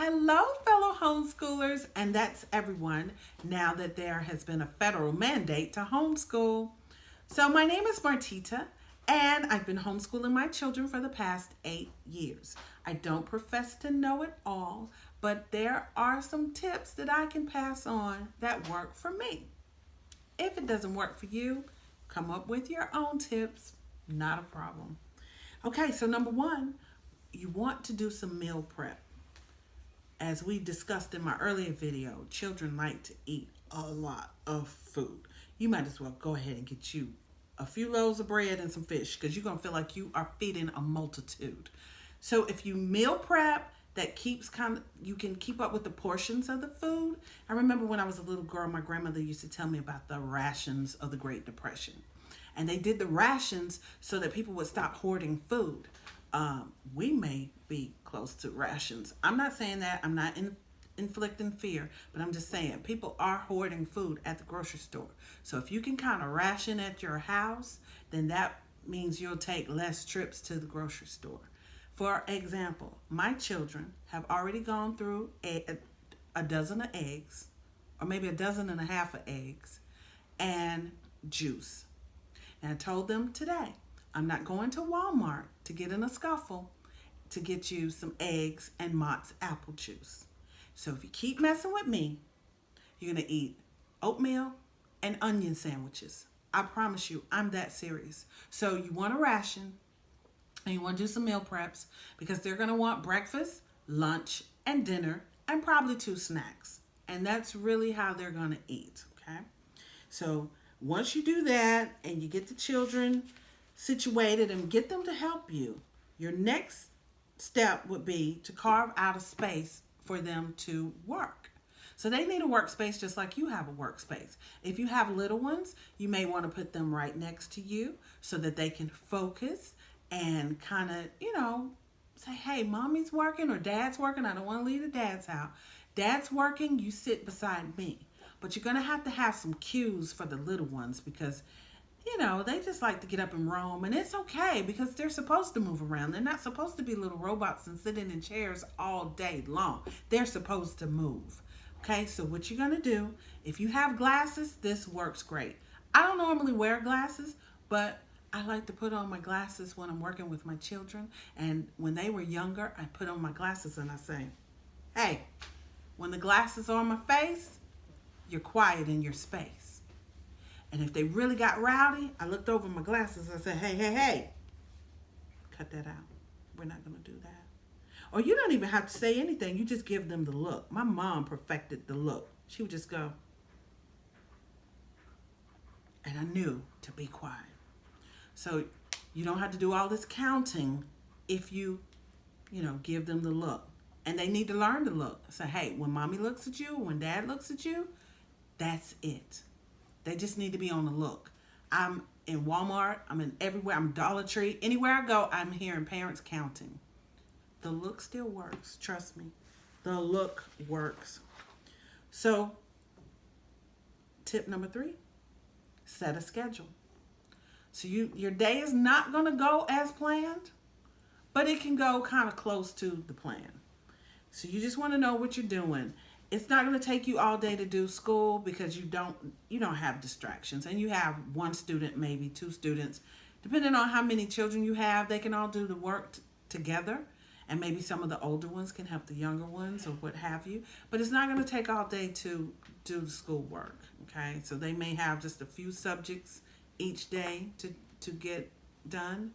Hello, fellow homeschoolers, and that's everyone now that there has been a federal mandate to homeschool. So, my name is Martita, and I've been homeschooling my children for the past 8 years. I don't profess to know it all, but there are some tips that I can pass on that work for me. If it doesn't work for you, come up with your own tips, not a problem. Okay, so number one, you want to do some meal prep. As we discussed in my earlier video, children like to eat a lot of food. You might as well go ahead and get you a few loaves of bread and some fish because you're going to feel like you are feeding a multitude. So if you meal prep, that keeps you can keep up with the portions of the food. I remember when I was a little girl, my grandmother used to tell me about the rations of the Great Depression. And they did the rations so that people would stop hoarding food. We may be close to rations. I'm not saying that. I'm not inflicting fear, but I'm just saying people are hoarding food at the grocery store. So if you can kind of ration at your house, then that means you'll take less trips to the grocery store. For example, my children have already gone through a dozen of eggs, or maybe a dozen and a half of eggs, and juice. And I told them today, I'm not going to Walmart to get in a scuffle to get you some eggs and Mott's apple juice. So if you keep messing with me, you're going to eat oatmeal and onion sandwiches. I promise you, I'm that serious. So you want a ration and you want to do some meal preps because they're going to want breakfast, lunch, and dinner, and probably two snacks. And that's really how they're going to eat, okay? So once you do that and you get the children situated and get them to help you, your next step would be to carve out a space for them to work. So they need a workspace just like you have a workspace. If you have little ones, you may want to put them right next to you so that they can focus and kind of, say, hey, mommy's working or dad's working. I don't want to leave the dad's house. Dad's working, you sit beside me. But you're going to have some cues for the little ones because, they just like to get up and roam. And it's okay because they're supposed to move around. They're not supposed to be little robots and sitting in chairs all day long. They're supposed to move. Okay, so what you're going to do, if you have glasses, this works great. I don't normally wear glasses, but I like to put on my glasses when I'm working with my children. And when they were younger, I put on my glasses and I say, hey, when the glasses are on my face, you're quiet in your space. And if they really got rowdy, I looked over my glasses and I said, hey, cut that out. We're not going to do that. Or you don't even have to say anything. You just give them the look. My mom perfected the look. She would just go, and I knew to be quiet. So you don't have to do all this counting if you give them the look. And they need to learn to look. Say, hey, when mommy looks at you, when dad looks at you, that's it. They just need to be on the look. I'm in Walmart. I'm in everywhere. I'm Dollar Tree. Anywhere I go, I'm hearing parents counting. The look still works. Trust me. The look works. So, tip number 3, set a schedule. So your day is not going to go as planned, but it can go kind of close to the plan. So you just want to know what you're doing. It's not going to take you all day to do school because you don't have distractions, and you have one student, maybe two students, depending on how many children you have. They can all do the work together, and maybe some of the older ones can help the younger ones or what have you. But it's not going to take all day to do the school work. Okay, so they may have just a few subjects each day to get done.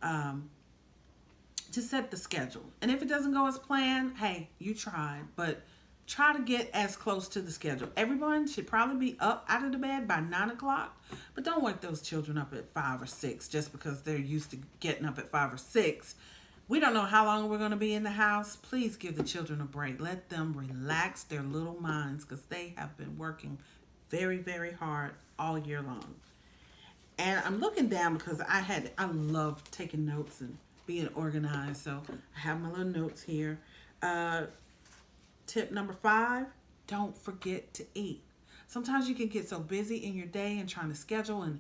To set the schedule, and if it doesn't go as planned, hey, you tried, but try to get as close to the schedule. Everyone should probably be up out of the bed by 9 o'clock, but don't wake those children up at 5 or 6 just because they're used to getting up at 5 or 6. We don't know how long we're going to be in the house. Please give the children a break. Let them relax their little minds because they have been working very, very hard all year long. And I'm looking down because I love taking notes and being organized. So I have my little notes here. Tip number 5, don't forget to eat. Sometimes you can get so busy in your day and trying to schedule and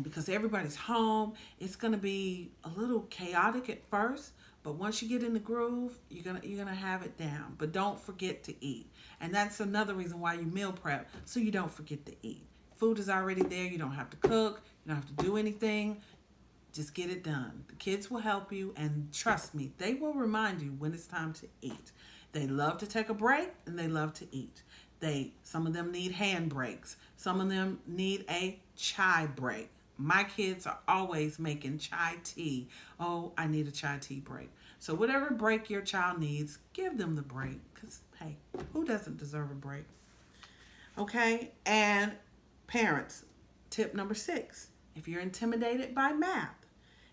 because everybody's home, it's going to be a little chaotic at first, But once you get in the groove, you're gonna have it down. But don't forget to eat. And that's another reason why you meal prep, so you don't forget to eat. Food is already there. You don't have to cook. You don't have to do anything. Just get it done. The kids will help you, and trust me, they will remind you when it's time to eat. They love to take a break, and they love to eat. Some of them need hand breaks. Some of them need a chai break. My kids are always making chai tea. Oh, I need a chai tea break. So whatever break your child needs, give them the break. Because, hey, who doesn't deserve a break? Okay? And parents, tip number 6. If you're intimidated by math,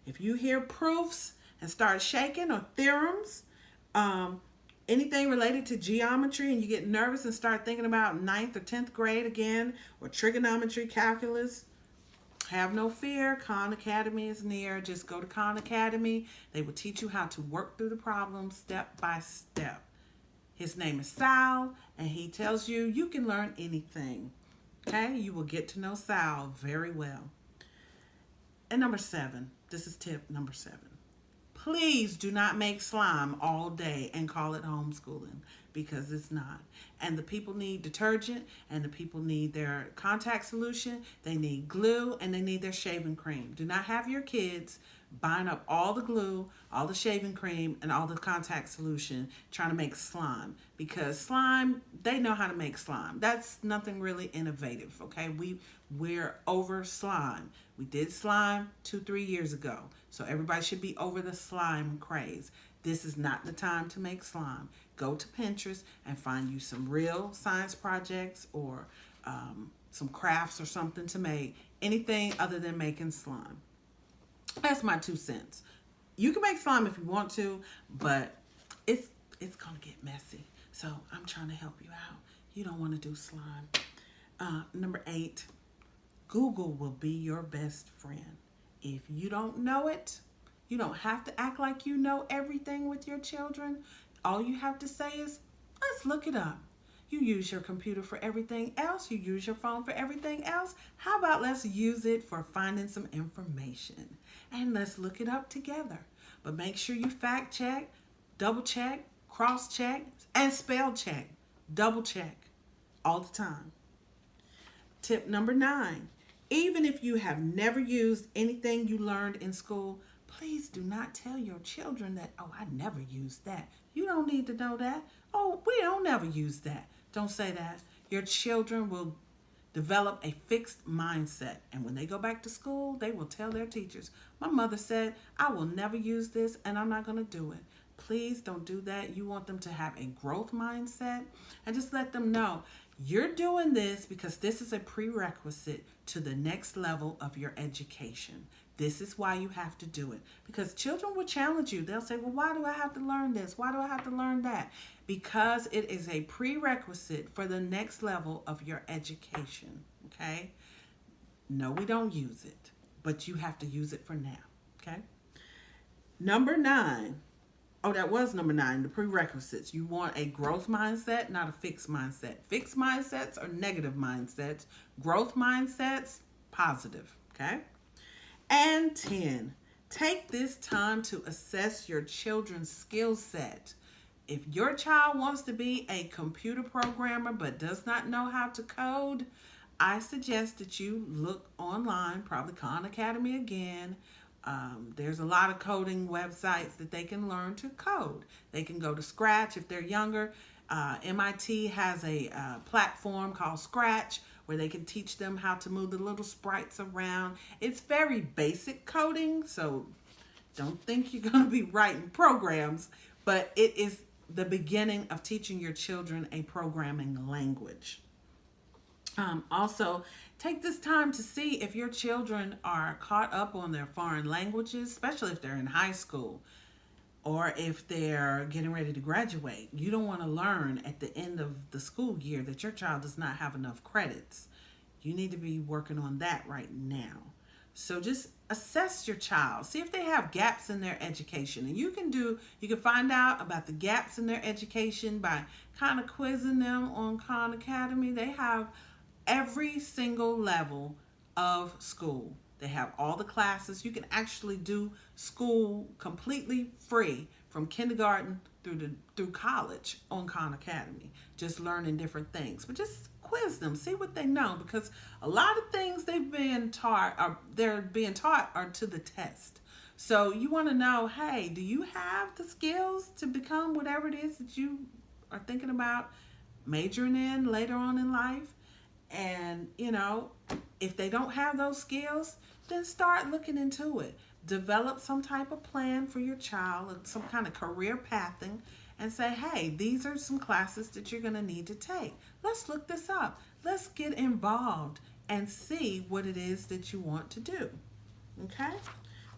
if you hear proofs and start shaking, or theorems, anything related to geometry, and you get nervous and start thinking about ninth or 10th grade again, or trigonometry, calculus, have no fear. Khan Academy is near. Just go to Khan Academy. They will teach you how to work through the problems step by step. His name is Sal, and he tells you you can learn anything. Okay? You will get to know Sal very well. And number 7, this is tip number 7. Please do not make slime all day and call it homeschooling, because it's not. And the people need detergent, and the people need their contact solution. They need glue, and they need their shaving cream. Do not have your kids buying up all the glue, all the shaving cream, and all the contact solution trying to make slime, because slime, they know how to make slime. That's nothing really innovative, okay? We're over slime. We did slime 2-3 years ago, so everybody should be over the slime craze. This is not the time to make slime. Go to Pinterest and find you some real science projects, or some crafts or something to make. Anything other than making slime. That's my 2 cents. You can make slime if you want to, but it's gonna get messy. So I'm trying to help you out. You don't want to do slime. Number 8, Google will be your best friend. If you don't know it, you don't have to act like you know everything with your children. All you have to say is, let's look it up. You use your computer for everything else. You use your phone for everything else. How about let's use it for finding some information, and let's look it up together. But make sure you fact check, double check, cross check, and spell check. Double check all the time. Tip number 9. Even if you have never used anything you learned in school, please do not tell your children that, oh, I never used that. You don't need to know that. Oh, we don't never use that. Don't say that. Your children will develop a fixed mindset, and when they go back to school, they will tell their teachers, my mother said I will never use this, and I'm not going to do it. Please don't do that. You want them to have a growth mindset, and just let them know you're doing this because this is a prerequisite to the next level of your education. This is why you have to do it, because children will challenge you. They'll say, well, why do I have to learn this? Why do I have to learn that? Because it is a prerequisite for the next level of your education, okay? No, we don't use it, but you have to use it for now, okay? Number 9. Oh, that was number 9, the prerequisites. You want a growth mindset, not a fixed mindset. Fixed mindsets are negative mindsets. Growth mindsets, positive, okay? And 10, take this time to assess your children's skill set. If your child wants to be a computer programmer but does not know how to code, I suggest that you look online, probably Khan Academy again. There's a lot of coding websites that they can learn to code. They can go to Scratch if they're younger. MIT has a platform called Scratch where they can teach them how to move the little sprites around. It's very basic coding, so don't think you're going to be writing programs, but it is the beginning of teaching your children a programming language. Also, take this time to see if your children are caught up on their foreign languages, especially if they're in high school or if they're getting ready to graduate. You don't want to learn at the end of the school year that your child does not have enough credits. You need to be working on that right now. So just assess your child. See if they have gaps in their education. And you can find out about the gaps in their education by kind of quizzing them on Khan Academy. They have every single level of school. They have all the classes. You can actually do school completely free from kindergarten through college on Khan Academy, just learning different things. But just quiz them, see what they know, because a lot of things they're being taught are to the test. So you want to know, hey, do you have the skills to become whatever it is that you are thinking about majoring in later on in life? And, if they don't have those skills, then start looking into it. Develop some type of plan for your child, some kind of career pathing, and say, hey, these are some classes that you're going to need to take. Let's look this up. Let's get involved and see what it is that you want to do. Okay?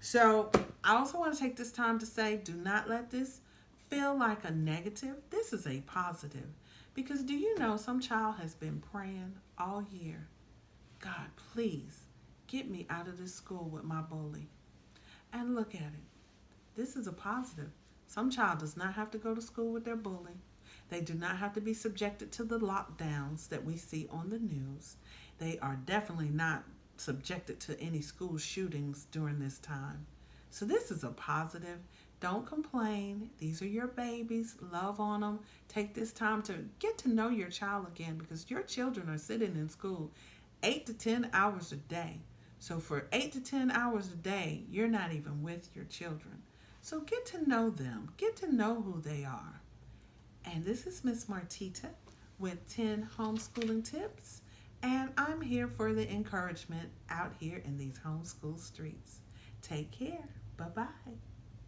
So I also want to take this time to say, do not let this feel like a negative. This is a positive. Because do you know some child has been praying all year, God, please get me out of this school with my bully. And look at it. This is a positive. Some child does not have to go to school with their bully. They do not have to be subjected to the lockdowns that we see on the news. They are definitely not subjected to any school shootings during this time. So this is a positive. Don't complain. These are your babies. Love on them. Take this time to get to know your child again, because your children are sitting in school 8 to 10 hours a day. So for 8 to 10 hours a day, you're not even with your children. So get to know them. Get to know who they are. And this is Miss Martita with 10 homeschooling tips. And I'm here for the encouragement out here in these homeschool streets. Take care. Bye-bye.